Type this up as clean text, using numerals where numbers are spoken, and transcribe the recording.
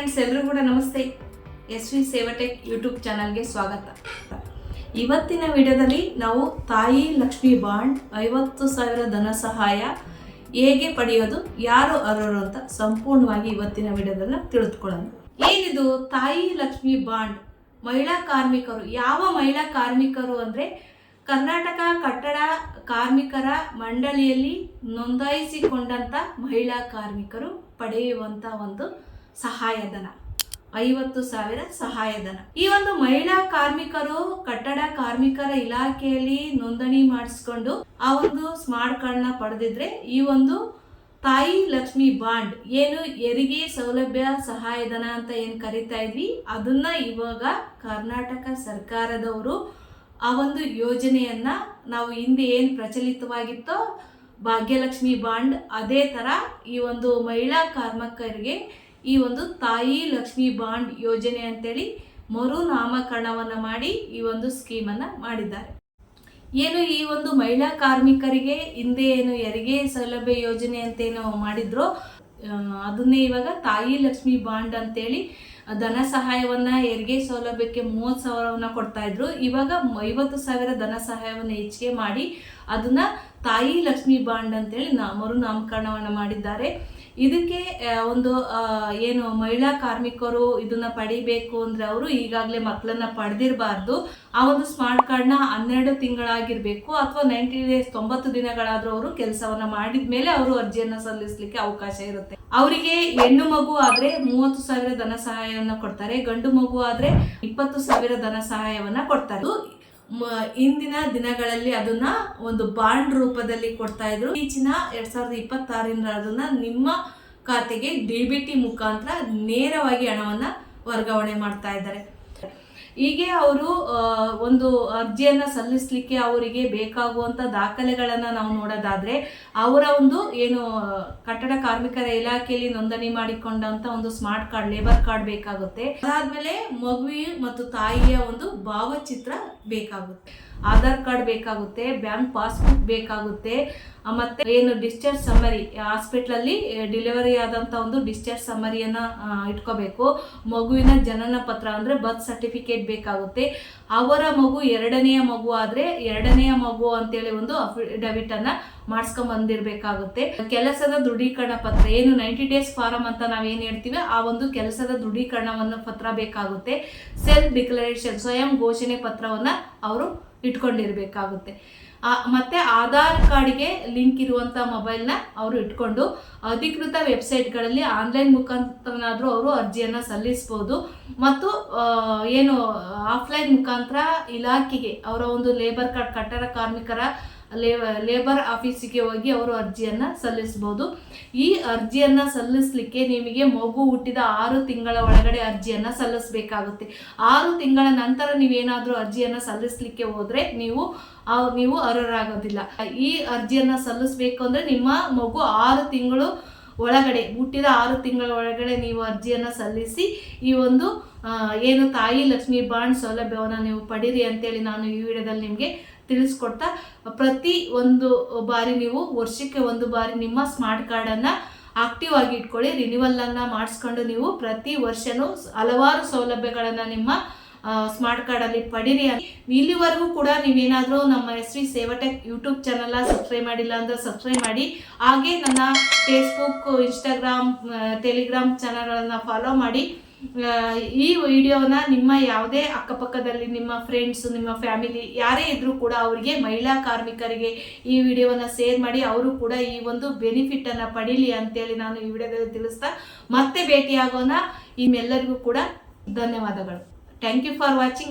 Friends, ಎಲ್ಲರಿಗೂ ಕೂಡ ನಮಸ್ತೆ. SV ಸೇವಾಟೆಕ್ ಯೂಟ್ಯೂಬ್ ಚಾನಲ್ಗೆ ಸ್ವಾಗತ. ಇವತ್ತಿನ ವಿಡಿಯೋದಲ್ಲಿ ನಾವು ತಾಯಿ ಲಕ್ಷ್ಮಿ ಬಾಂಡ್ 50,000 ಧನ ಸಹಾಯ ಹೇಗೆ ಪಡೆಯೋದು, ಯಾರು ಅರ್ಹರು ಅಂತ ಸಂಪೂರ್ಣವಾಗಿ ಇವತ್ತಿನ ವಿಡಿಯೋದಲ್ಲಿ ತಿಳಿದುಕೊಳ್ಳೋಣ. ಏನಿದು ತಾಯಿ ಲಕ್ಷ್ಮಿ ಬಾಂಡ್? ಮಹಿಳಾ ಕಾರ್ಮಿಕರು, ಯಾವ ಮಹಿಳಾ ಕಾರ್ಮಿಕರು ಅಂದರೆ ಕರ್ನಾಟಕ ಕಟ್ಟಡ ಕಾರ್ಮಿಕರ ಮಂಡಳಿಯಲ್ಲಿ ನೋಂದಾಯಿಸಿಕೊಂಡಂಥ ಮಹಿಳಾ ಕಾರ್ಮಿಕರು ಪಡೆಯುವಂಥ ಒಂದು ಸಹಾಯಧನ, 50,000 ಸಹಾಯಧನ. ಈ ಒಂದು ಮಹಿಳಾ ಕಾರ್ಮಿಕರು ಕಟ್ಟಡ ಕಾರ್ಮಿಕರ ಇಲಾಖೆಯಲ್ಲಿ ನೋಂದಣಿ ಮಾಡಿಸ್ಕೊಂಡು ಆ ಒಂದು ಸ್ಮಾರ್ಟ್ ಕಾರ್ಡ್ನ ಪಡೆದಿದ್ರೆ ಈ ಒಂದು ತಾಯಿ ಲಕ್ಷ್ಮಿ ಬಾಂಡ್, ಏನು ಹೆರಿಗೆ ಸೌಲಭ್ಯ ಸಹಾಯಧನ ಅಂತ ಏನು ಕರಿತಾ ಇದ್ವಿ, ಅದನ್ನ ಇವಾಗ ಕರ್ನಾಟಕ ಸರ್ಕಾರದವರು ಆ ಒಂದು ಯೋಜನೆಯನ್ನ, ನಾವು ಹಿಂದೆ ಏನು ಪ್ರಚಲಿತವಾಗಿತ್ತೋ ಭಾಗ್ಯಲಕ್ಷ್ಮಿ ಬಾಂಡ್, ಅದೇ ತರ ಈ ಒಂದು ಮಹಿಳಾ ಕಾರ್ಮಿಕರಿಗೆ ಈ ಒಂದು ತಾಯಿ ಲಕ್ಷ್ಮಿ ಬಾಂಡ್ ಯೋಜನೆ ಅಂತೇಳಿ ಮರು ನಾಮಕರಣವನ್ನ ಮಾಡಿ ಈ ಒಂದು ಸ್ಕೀಮನ್ನು ಮಾಡಿದ್ದಾರೆ. ಏನು ಈ ಒಂದು ಮಹಿಳಾ ಕಾರ್ಮಿಕರಿಗೆ ಹಿಂದೆ ಏನು ಹೆರಿಗೆ ಸೌಲಭ್ಯ ಯೋಜನೆ ಅಂತೇನು ಮಾಡಿದ್ರು, ಅದನ್ನೇ ಇವಾಗ ತಾಯಿ ಲಕ್ಷ್ಮಿ ಬಾಂಡ್ ಅಂತೇಳಿ ಧನ ಸಹಾಯವನ್ನ, ಹೆರಿಗೆ ಸೌಲಭ್ಯಕ್ಕೆ 30,000 ಕೊಡ್ತಾ ಇದ್ರು. ಇವಾಗ 50,000 ಧನ ಸಹಾಯವನ್ನು ಹೆಚ್ಚಿಗೆ ಮಾಡಿ ಅದನ್ನ ತಾಯಿ ಲಕ್ಷ್ಮಿ ಬಾಂಡ್ ಅಂತೇಳಿ ಮರು ನಾಮಕರಣವನ್ನ ಮಾಡಿದ್ದಾರೆ. ಇದಕ್ಕೆ ಒಂದು ಏನು ಮಹಿಳಾ ಕಾರ್ಮಿಕರು ಇದನ್ನ ಪಡಿಬೇಕು ಅಂದ್ರೆ ಅವರು ಈಗಾಗಲೇ ಮಕ್ಕಳನ್ನ ಪಡೆದಿರಬಾರ್ದು. ಆ ಒಂದು ಸ್ಮಾರ್ಟ್ ಕಾರ್ಡ್ನ 12 ತಿಂಗಳಾಗಿರ್ಬೇಕು ಅಥವಾ 90 ಡೇಸ್ 90 ದಿನಗಳಾದ್ರೂ ಅವರು ಕೆಲಸವನ್ನ ಮಾಡಿದ ಮೇಲೆ ಅವರು ಅರ್ಜಿಯನ್ನ ಸಲ್ಲಿಸಲಿಕ್ಕೆ ಅವಕಾಶ ಇರುತ್ತೆ. ಅವರಿಗೆ ಹೆಣ್ಣು ಮಗು ಆದ್ರೆ 30,000 ಧನ ಸಹಾಯವನ್ನ ಕೊಡ್ತಾರೆ, ಗಂಡು ಮಗು ಆದ್ರೆ 20,000 ಧನ ಸಹಾಯವನ್ನ ಕೊಡ್ತಾರೆ. ಇಂದಿನ ದಿನಗಳಲ್ಲಿ ಅದನ್ನ ಒಂದು ಬಾಂಡ್ ರೂಪದಲ್ಲಿ ಕೊಡ್ತಾ ಇದ್ರು. ಈಚಿನ 2026 ಅದನ್ನ ನಿಮ್ಮ ಖಾತೆಗೆ DBT ಮುಖಾಂತರ ನೇರವಾಗಿ ಹಣವನ್ನ ವರ್ಗಾವಣೆ ಮಾಡ್ತಾ ಇದ್ದಾರೆ. ಹೀಗೆ ಅವರು ಒಂದು ಅರ್ಜಿಯನ್ನ ಸಲ್ಲಿಸಲಿಕ್ಕೆ ಅವರಿಗೆ ಬೇಕಾಗುವಂತ ದಾಖಲೆಗಳನ್ನ ನಾವು ನೋಡೋದಾದ್ರೆ, ಅವರ ಒಂದು ಏನು ಕಟ್ಟಡ ಕಾರ್ಮಿಕರ ಇಲಾಖೆಯಲ್ಲಿ ನೋಂದಣಿ ಮಾಡಿಕೊಂಡಂತ ಒಂದು ಸ್ಮಾರ್ಟ್ ಕಾರ್ಡ್, ಲೇಬರ್ ಕಾರ್ಡ್ ಬೇಕಾಗುತ್ತೆ. ಅದಾದ್ಮೇಲೆ ಮಗುವಿ ಮತ್ತು ತಾಯಿಯ ಒಂದು ಭಾವಚಿತ್ರ ಬೇಕಾಗುತ್ತೆ, ಆಧಾರ್ ಕಾರ್ಡ್ ಬೇಕಾಗುತ್ತೆ, ಬ್ಯಾಂಕ್ ಪಾಸ್ಬುಕ್ ಬೇಕಾಗುತ್ತೆ, ಮತ್ತೆ ಏನು ಡಿಸ್ಚಾರ್ಜ್ ಸಮ್ಮರಿ, ಹಾಸ್ಪಿಟಲ್ ಅಲ್ಲಿ ಡೆಲಿವರಿ ಆದಂತ ಒಂದು ಡಿಸ್ಚಾರ್ಜ್ ಸಮ್ಮರಿಯನ್ನ ಇಟ್ಕೋಬೇಕು. ಮಗುವಿನ ಜನನ ಪತ್ರ ಅಂದ್ರೆ ಬರ್ತ್ ಸರ್ಟಿಫಿಕೇಟ್ ಬೇಕಾಗುತ್ತೆ. ಅವರ ಮಗು ಎರಡನೆಯ ಮಗು ಆದ್ರೆ ಎರಡನೆಯ ಮಗು ಅಂತೇಳಿ ಒಂದು ಅಫಿಡವಿಟ್ ಅನ್ನ ಮಾಡಿಸ್ಕೊಂಡ್ ಬಂದಿರ್ಬೇಕಾಗುತ್ತೆ. ಕೆಲಸದ ದೃಢೀಕರಣ ಪತ್ರ, ಏನು 90 ಡೇಸ್ ಫಾರಂ ಅಂತ ನಾವೇನ್ ಹೇಳ್ತೀವಿ, ಆ ಒಂದು ಕೆಲಸದ ದೃಢೀಕರಣವನ್ನು ಪತ್ರ ಬೇಕಾಗುತ್ತೆ. ಸೆಲ್ಫ್ ಡಿಕ್ಲರೇಷನ್, ಸ್ವಯಂ ಘೋಷಣೆ ಪತ್ರವನ್ನ ಅವರು ಇಟ್ಕೊಂಡಿರ್ಬೇಕಾಗುತ್ತೆ. ಮತ್ತೆ ಆಧಾರ್ ಕಾರ್ಡ್ಗೆ ಲಿಂಕ್ ಇರುವಂತ ಮೊಬೈಲ್ನ ಅವರು ಇಟ್ಕೊಂಡು ಅಧಿಕೃತ ವೆಬ್ಸೈಟ್ಗಳಲ್ಲಿ ಆನ್ಲೈನ್ ಮುಖಾಂತರನಾದ್ರೂ ಅವರು ಅರ್ಜಿಯನ್ನ ಸಲ್ಲಿಸಬಹುದು. ಮತ್ತು ಏನು ಆಫ್ಲೈನ್ ಮುಖಾಂತರ ಇಲಾಖೆಗೆ ಅವರ ಒಂದು ಲೇಬರ್ ಕಾರ್ಡ್, ಕಟ್ಟಡ ಕಾರ್ಮಿಕರ ಲೇಬರ್ ಆಫೀಸಿಗೆ ಹೋಗಿ ಅವರು ಅರ್ಜಿಯನ್ನ ಸಲ್ಲಿಸಬಹುದು. ಈ ಅರ್ಜಿಯನ್ನ ಸಲ್ಲಿಸಲಿಕ್ಕೆ ನಿಮಗೆ ಮಗು ಹುಟ್ಟಿದ 6 ತಿಂಗಳ ಒಳಗಡೆ ಅರ್ಜಿಯನ್ನ ಸಲ್ಲಿಸಬೇಕಾಗುತ್ತೆ. 6 ತಿಂಗಳ ನಂತರ ನೀವೇನಾದ್ರೂ ಅರ್ಜಿಯನ್ನ ಸಲ್ಲಿಸಲಿಕ್ಕೆ ಹೋದ್ರೆ ನೀವು ಅರ್ಹರಾಗೋದಿಲ್ಲ. ಈ ಅರ್ಜಿಯನ್ನ ಸಲ್ಲಿಸಬೇಕು ಅಂದ್ರೆ ನಿಮ್ಮ ಮಗು 6 ತಿಂಗಳು ಒಳಗಡೆ, ಹುಟ್ಟಿದ 6 ತಿಂಗಳ ಒಳಗಡೆ ನೀವು ಅರ್ಜಿಯನ್ನ ಸಲ್ಲಿಸಿ ಈ ಒಂದು ಏನು ತಾಯಿ ಲಕ್ಷ್ಮಿ ಬಾಂಡ್ ಸೌಲಭ್ಯವನ್ನ ನೀವು ಪಡೀರಿ ಅಂತೇಳಿ ನಾನು ಈ ವಿಡಿಯೋದಲ್ಲಿ ನಿಮಗೆ ತಿಳಿಸ್ಕೊಡ್ತಾ, ಪ್ರತಿ ಒಂದು ಬಾರಿ ನೀವು ವರ್ಷಕ್ಕೆ ಒಂದು ಬಾರಿ ನಿಮ್ಮ ಸ್ಮಾರ್ಟ್ ಕಾರ್ಡನ್ನ ಆಕ್ಟಿವ್ ಆಗಿ ಇಟ್ಕೊಳ್ಳಿ. ರಿನಿವಲ್ ಅನ್ನ ಮಾಡಿಸ್ಕೊಂಡು ನೀವು ಪ್ರತಿ ವರ್ಷನೂ ಹಲವಾರು ಸೌಲಭ್ಯಗಳನ್ನ ನಿಮ್ಮ ಸ್ಮಾರ್ಟ್ ಕಾರ್ಡ್ ಅಲ್ಲಿ ಪಡೀರಿ. ಇಲ್ಲಿವರೆಗೂ ಕೂಡ ನೀವೇನಾದ್ರೂ ನಮ್ಮ SV ಸೇವಾಟೆಕ್ ಯೂಟ್ಯೂಬ್ ಚಾನಲ್ ಸಬ್ಸ್ಕ್ರೈಬ್ ಮಾಡಿಲ್ಲ ಅಂದ್ರೆ ಸಬ್ಸ್ಕ್ರೈಬ್ ಮಾಡಿ. ಹಾಗೆ ನನ್ನ ಫೇಸ್ಬುಕ್, ಇನ್ಸ್ಟಾಗ್ರಾಮ್, ಟೆಲಿಗ್ರಾಮ್ ಚಾನಲ್ಗಳನ್ನ ಫಾಲೋ ಮಾಡಿ. ಈ ವಿಡಿಯೋನ ನಿಮ್ಮ ಯಾವುದೇ ಅಕ್ಕಪಕ್ಕದಲ್ಲಿ ನಿಮ್ಮ ಫ್ರೆಂಡ್ಸ್, ನಿಮ್ಮ ಫ್ಯಾಮಿಲಿ ಯಾರೇ ಇದ್ರೂ ಕೂಡ ಅವರಿಗೆ, ಮಹಿಳಾ ಕಾರ್ಮಿಕರಿಗೆ ಈ ವಿಡಿಯೋನ ಶೇರ್ ಮಾಡಿ. ಅವರು ಕೂಡ ಈ ಒಂದು ಬೆನಿಫಿಟ್ ಅನ್ನ ಪಡೀಲಿ ಅಂತೇಳಿ ನಾನು ಈ ವಿಡಿಯೋದಲ್ಲಿ ತಿಳಿಸ್ತಾ ಮತ್ತೆ ಭೇಟಿಯಾಗೋಣ. ನಿಮ್ಮೆಲ್ಲರಿಗೂ ಕೂಡ ಧನ್ಯವಾದಗಳು. Thank you for watching.